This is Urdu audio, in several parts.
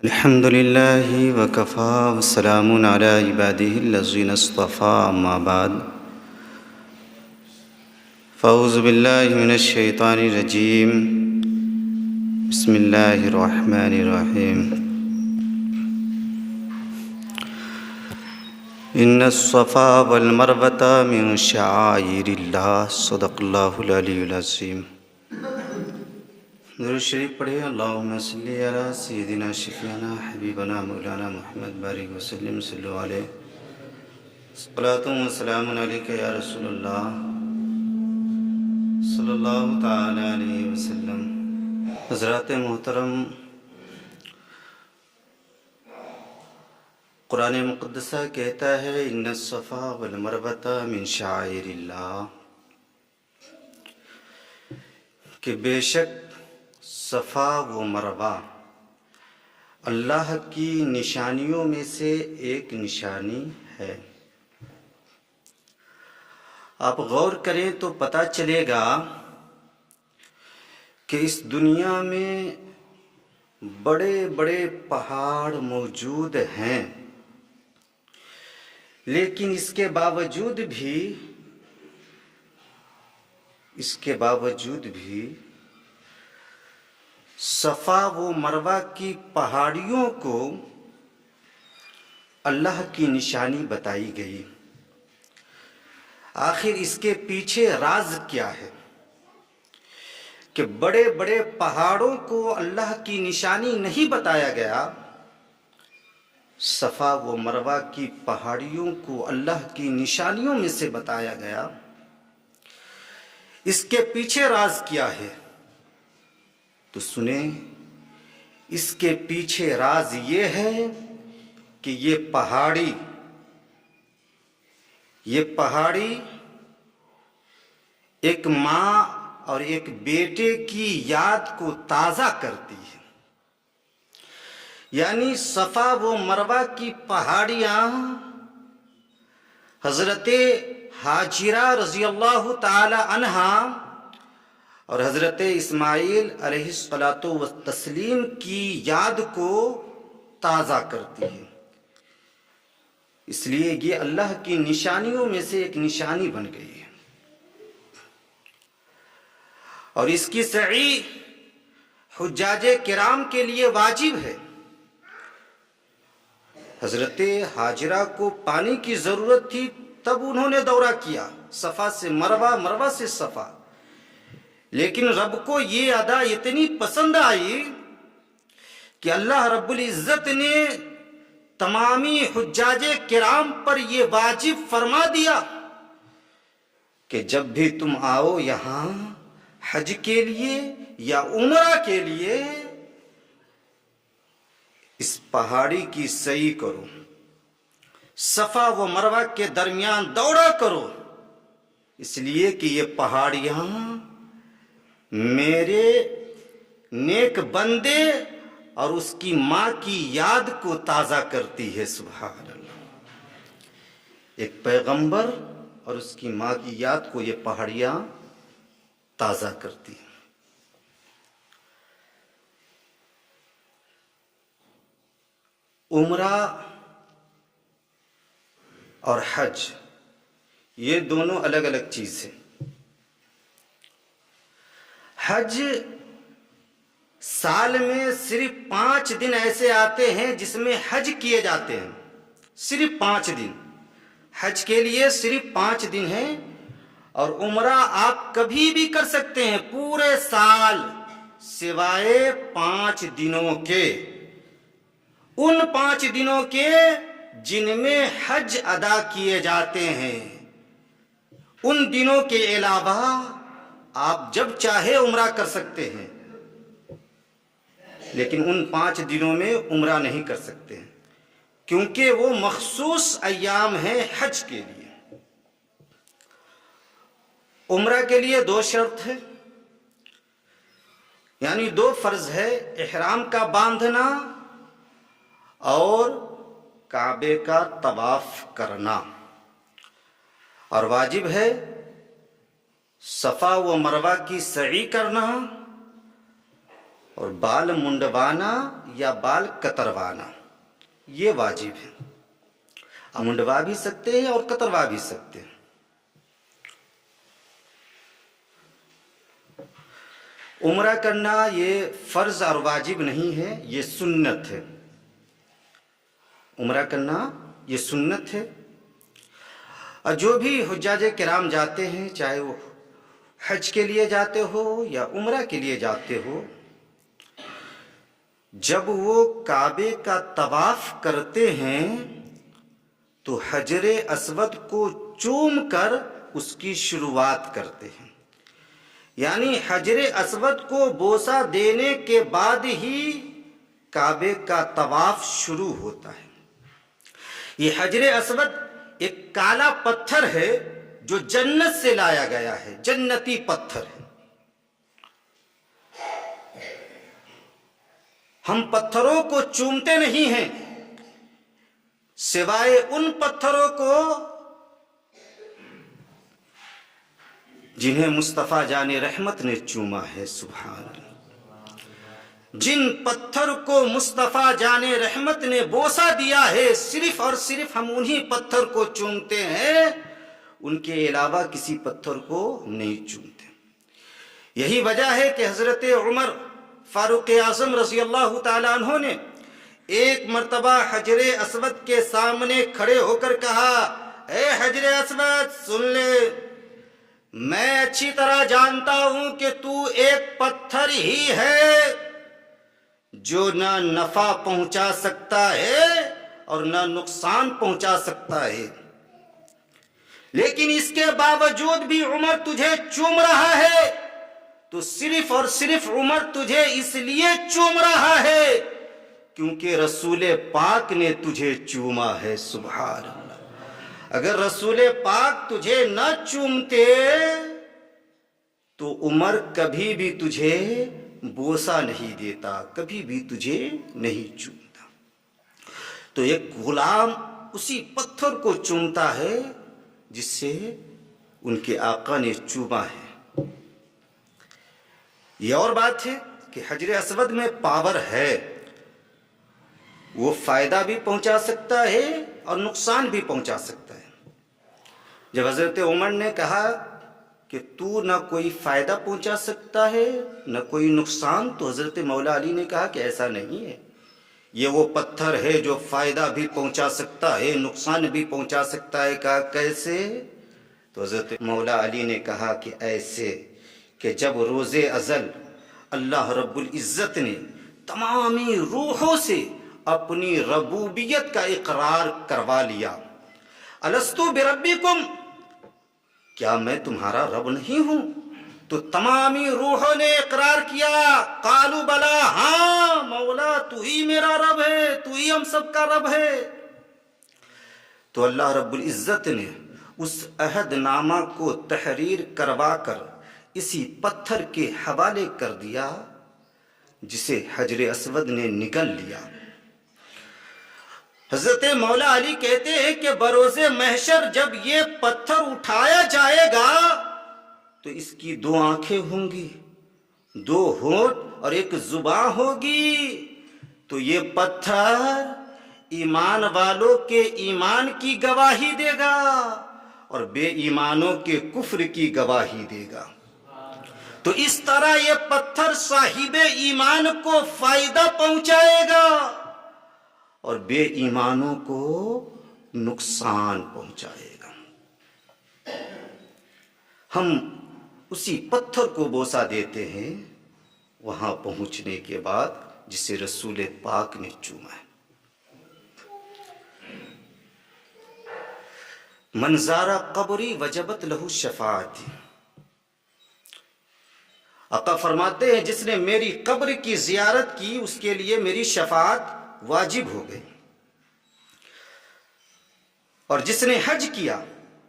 الحمد لله وكفى وسلام على عباده الذين اصطفى أما بعد فأعوذ بالله من الشيطان الرجيم بسم الله الرحمن الرحيم إن الصفا والمروة من شعائر الله صدق الله العلي العظيم. درود شریف پڑھے. اللہم صلی علی سیدنا شفیعنا حبیبنا مولانا محمد بارک وسلم صلی اللہ علیہ صلاۃ و سلام علیک یا رسول اللہ صلی اللہ تعالی علیہ وسلم. حضرات محترم، قرآن مقدسہ کہتا ہے ان الصفا والمروہ من شعائر اللہ، کہ بے شک صفا و مروہ اللہ کی نشانیوں میں سے ایک نشانی ہے. آپ غور کریں تو پتہ چلے گا کہ اس دنیا میں بڑے بڑے پہاڑ موجود ہیں، لیکن اس کے باوجود بھی صفا و مروہ کی پہاڑیوں کو اللہ کی نشانی بتائی گئی. آخر اس کے پیچھے راز کیا ہے کہ بڑے بڑے پہاڑوں کو اللہ کی نشانی نہیں بتایا گیا، صفا و مروہ کی پہاڑیوں کو اللہ کی نشانیوں میں سے بتایا گیا؟ اس کے پیچھے راز کیا ہے؟ تو سنیں، اس کے پیچھے راز یہ ہے کہ یہ پہاڑی ایک ماں اور ایک بیٹے کی یاد کو تازہ کرتی ہے. یعنی صفا و مروہ کی پہاڑیاں حضرت ہاجرہ رضی اللہ تعالی عنہا اور حضرت اسماعیل علیہ السلام کی یاد کو تازہ کرتی ہے. اس لیے یہ اللہ کی نشانیوں میں سے ایک نشانی بن گئی ہے، اور اس کی صحیح حجاج کرام کے لیے واجب ہے. حضرت ہاجرہ کو پانی کی ضرورت تھی، تب انہوں نے دورہ کیا صفا سے مروہ، مروہ سے صفا. لیکن رب کو یہ ادا اتنی پسند آئی کہ اللہ رب العزت نے تمامی حجاج کرام پر یہ واجب فرما دیا کہ جب بھی تم آؤ یہاں حج کے لیے یا عمرہ کے لیے، اس پہاڑی کی سعی کرو، صفا و مروہ کے درمیان دورہ کرو، اس لیے کہ یہ پہاڑیاں میرے نیک بندے اور اس کی ماں کی یاد کو تازہ کرتی ہے. سبحان اللہ! ایک پیغمبر اور اس کی ماں کی یاد کو یہ پہاڑیاں تازہ کرتی ہیں. عمرہ اور حج یہ دونوں الگ الگ چیز ہیں. حج سال میں صرف 5 دن ایسے آتے ہیں جس میں حج کیے جاتے ہیں، صرف 5 دن. حج کے لیے صرف 5 دن ہیں، اور عمرہ آپ کبھی بھی کر سکتے ہیں پورے سال سوائے 5 دنوں کے. ان 5 دنوں کے جن میں حج ادا کیے جاتے ہیں، ان دنوں کے علاوہ آپ جب چاہے عمرہ کر سکتے ہیں، لیکن ان 5 دنوں میں عمرہ نہیں کر سکتے ہیں، کیونکہ وہ مخصوص ایام ہیں حج کے لیے. عمرہ کے لیے 2 شرط ہے، یعنی 2 فرض ہے: احرام کا باندھنا اور کعبے کا طواف کرنا. اور واجب ہے صفا و مروہ کی سعی کرنا اور بال منڈوانا یا بال کتروانا یہ واجب ہے. آپ منڈوا بھی سکتے ہیں اور کتروا بھی سکتے ہیں. عمرہ کرنا یہ فرض اور واجب نہیں ہے، یہ سنت ہے. عمرہ کرنا یہ سنت ہے. اور جو بھی حجاج کرام جاتے ہیں، چاہے وہ حج کے لیے جاتے ہو یا عمرہ کے لیے جاتے ہو، جب وہ کعبے کا طواف کرتے ہیں تو حجر اسود کو چوم کر اس کی شروعات کرتے ہیں. یعنی حجر اسود کو بوسہ دینے کے بعد ہی کعبے کا طواف شروع ہوتا ہے. یہ حجر اسود ایک کالا پتھر ہے جو جنت سے لایا گیا ہے، جنتی پتھر ہے. ہم پتھروں کو چومتے نہیں ہیں سوائے ان پتھروں کو جنہیں مصطفیٰ جان رحمت نے چوما ہے. سبحان اللہ. جن پتھر کو مصطفیٰ جان رحمت نے بوسہ دیا ہے، صرف اور صرف ہم انہی پتھر کو چومتے ہیں، ان کے علاوہ کسی پتھر کو نہیں چومتے. یہی وجہ ہے کہ حضرت عمر فاروق اعظم رضی اللہ تعالیٰ عنہ نے ایک مرتبہ حجر اسود کے سامنے کھڑے ہو کر کہا، اے حجر اسود سن لے، میں اچھی طرح جانتا ہوں کہ تو ایک پتھر ہی ہے جو نہ نفع پہنچا سکتا ہے اور نہ نقصان پہنچا سکتا ہے، لیکن اس کے باوجود بھی عمر تجھے چوم رہا ہے تو صرف اور صرف عمر تجھے اس لیے چوم رہا ہے کیونکہ رسول پاک نے تجھے چوما ہے. سبحان اللہ. اگر رسول پاک تجھے نہ چومتے تو عمر کبھی بھی تجھے بوسہ نہیں دیتا، کبھی بھی تجھے نہیں چومتا. تو ایک غلام اسی پتھر کو چومتا ہے جس سے ان کے آقا نے چوما ہے. یہ اور بات ہے کہ حجر اسود میں پاور ہے، وہ فائدہ بھی پہنچا سکتا ہے اور نقصان بھی پہنچا سکتا ہے. جب حضرت عمر نے کہا کہ تو نہ کوئی فائدہ پہنچا سکتا ہے نہ کوئی نقصان، تو حضرت مولا علی نے کہا کہ ایسا نہیں ہے، یہ وہ پتھر ہے جو فائدہ بھی پہنچا سکتا ہے نقصان بھی پہنچا سکتا ہے. کہا کیسے؟ تو حضرت مولا علی نے کہا کہ ایسے کہ جب روز ازل اللہ رب العزت نے تمامی روحوں سے اپنی ربوبیت کا اقرار کروا لیا، الستو بربکم، کیا میں تمہارا رب نہیں ہوں؟ تو تمامی روحوں نے اقرار کیا، قالوا بلا، ہاں مولا تو ہی میرا رب ہے، تو ہی ہم سب کا رب ہے. تو اللہ رب العزت نے اس عہد نامہ کو تحریر کروا کر اسی پتھر کے حوالے کر دیا جسے حجر اسود نے نگل لیا. حضرت مولا علی کہتے ہیں کہ بروز محشر جب یہ پتھر اٹھایا جائے گا تو اس کی 2 آنکھیں ہوں گی، 2 ہونٹ اور 1 زبان ہوگی. تو یہ پتھر ایمان والوں کے ایمان کی گواہی دے گا اور بے ایمانوں کے کفر کی گواہی دے گا. تو اس طرح یہ پتھر صاحب ایمان کو فائدہ پہنچائے گا اور بے ایمانوں کو نقصان پہنچائے گا. ہم اسی پتھر کو بوسہ دیتے ہیں وہاں پہنچنے کے بعد جسے رسول پاک نے چوما ہے. من زار قبری وجبت لہو شفاعتی، آقا فرماتے ہیں جس نے میری قبر کی زیارت کی اس کے لیے میری شفاعت واجب ہو گئی. اور جس نے حج کیا،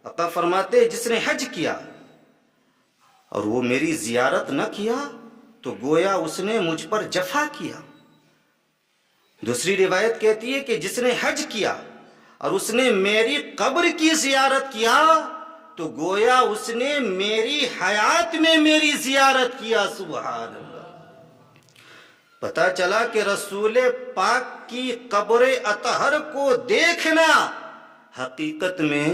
آقا فرماتے ہیں جس نے حج کیا اور وہ میری زیارت نہ کیا تو گویا اس نے مجھ پر جفا کیا. دوسری روایت کہتی ہے کہ جس نے حج کیا اور اس نے میری قبر کی زیارت کیا تو گویا اس نے میری حیات میں میری زیارت کیا. سبحان اللہ. پتہ چلا کہ رسول پاک کی قبر اطہر کو دیکھنا حقیقت میں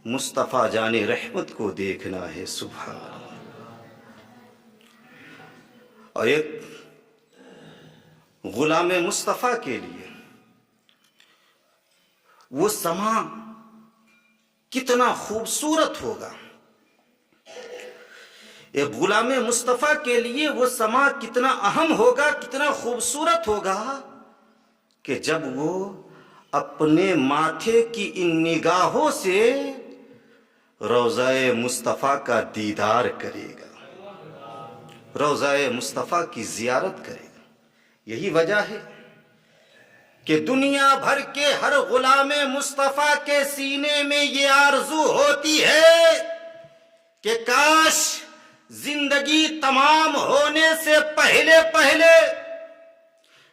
مصطفیٰ جان رحمت کو دیکھنا ہے. سبحان اللہ. اور ایک غلام مصطفیٰ کے لیے وہ سما کتنا خوبصورت ہوگا. ایک غلام مصطفیٰ کے لیے وہ سما کتنا اہم ہوگا, کتنا خوبصورت ہوگا کہ جب وہ اپنے ماتھے کی ان نگاہوں سے روضہ مصطفیٰ کا دیدار کرے گا, روضہ مصطفیٰ کی زیارت کرے گا. یہی وجہ ہے کہ دنیا بھر کے ہر غلام مصطفیٰ کے سینے میں یہ آرزو ہوتی ہے کہ کاش زندگی تمام ہونے سے پہلے پہلے,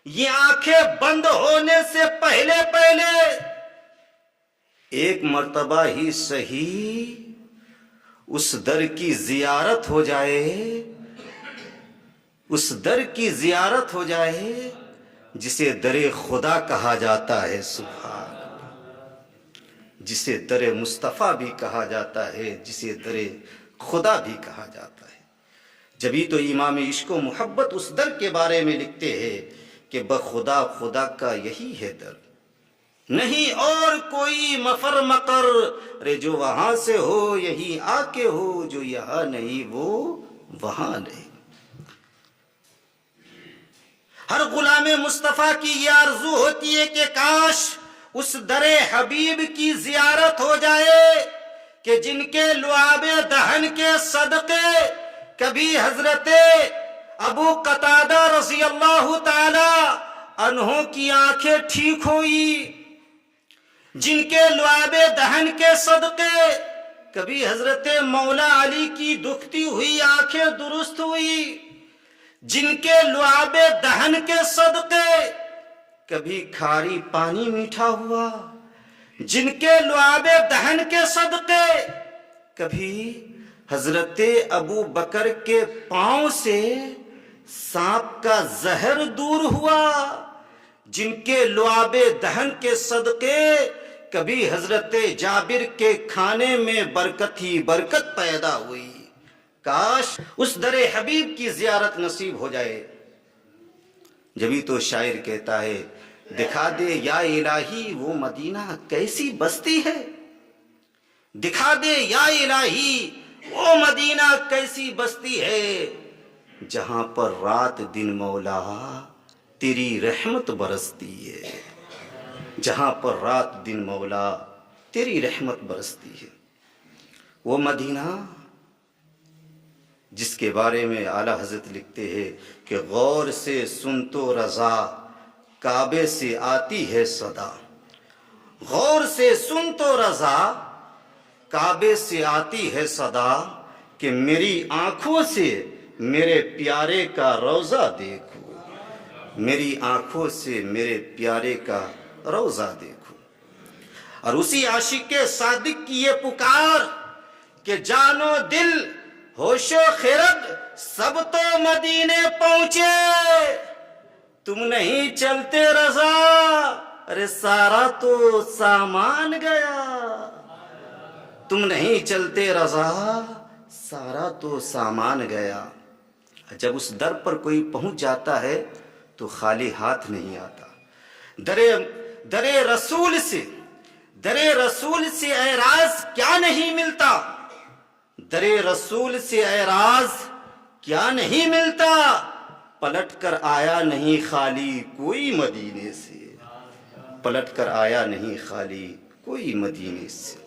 یہ آنکھیں بند ہونے سے پہلے پہلے ایک مرتبہ ہی صحیح اس در کی زیارت ہو جائے, اس در کی زیارت ہو جائے جسے در خدا کہا جاتا ہے. سبحان اللہ. جسے در مصطفیٰ بھی کہا جاتا ہے, جسے در خدا بھی کہا جاتا ہے. جبھی تو امام عشق و محبت اس در کے بارے میں لکھتے ہیں کہ بخدا خدا کا یہی ہے در, نہیں اور کوئی مفر مقر, رے جو وہاں سے ہو یہی آ کے ہو, جو یہاں نہیں وہ وہاں نہیں. ہر غلام مصطفیٰ کی یہ آرزو ہوتی ہے کہ کاش اس در حبیب کی زیارت ہو جائے کہ جن کے لعاب دہن کے صدقے کبھی حضرت ابو قتادہ رضی اللہ تعالی عنہ کی آنکھیں ٹھیک ہوئی, جن کے لعاب دہن کے صدقے کبھی حضرت مولا علی کی دکھتی ہوئی آنکھیں درست ہوئی, جن کے لعاب دہن کے صدقے کبھی کھاری پانی میٹھا ہوا, جن کے لعاب دہن کے صدقے کبھی حضرت ابو بکر کے پاؤں سے سانپ کا زہر دور ہوا, جن کے لعاب دہن کے صدقے کبھی حضرت جابر کے کھانے میں برکت ہی برکت پیدا ہوئی. کاش اس در حبیب کی زیارت نصیب ہو جائے. جبھی تو شاعر کہتا ہے دکھا دے یا الہی وہ مدینہ کیسی بستی ہے, دکھا دے یا الہی وہ مدینہ کیسی بستی ہے, جہاں پر رات دن مولا تیری رحمت برستی ہے, جہاں پر رات دن مولا تیری رحمت برستی ہے. وہ مدینہ جس کے بارے میں اعلیٰ حضرت لکھتے ہیں کہ غور سے سن تو رضا کعبے سے آتی ہے صدا, غور سے سن تو رضا کعبے سے آتی ہے صدا, کہ میری آنکھوں سے میرے پیارے کا روضہ دیکھو, میری آنکھوں سے میرے پیارے کا روضہ دیکھو. اور اسی عاشق صادق کی یہ پکار کہ جان و دل ہوش و خرد سب تو مدینے پہنچے, تم نہیں چلتے رضا ارے سارا تو سامان گیا, تم نہیں چلتے رضا سارا تو سامان گیا. جب اس در پر کوئی پہنچ جاتا ہے تو خالی ہاتھ نہیں آتا. در رسول سے اعراض کیا نہیں ملتا, در رسول سے اعراض کیا نہیں ملتا, پلٹ کر آیا نہیں خالی کوئی مدینے سے, پلٹ کر آیا نہیں خالی کوئی مدینے سے.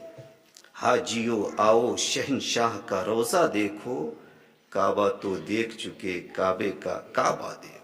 حاجیو آؤ شہنشاہ کا روضہ دیکھو, کعبہ تو دیکھ چکے کعبے کا کعبہ دیکھو.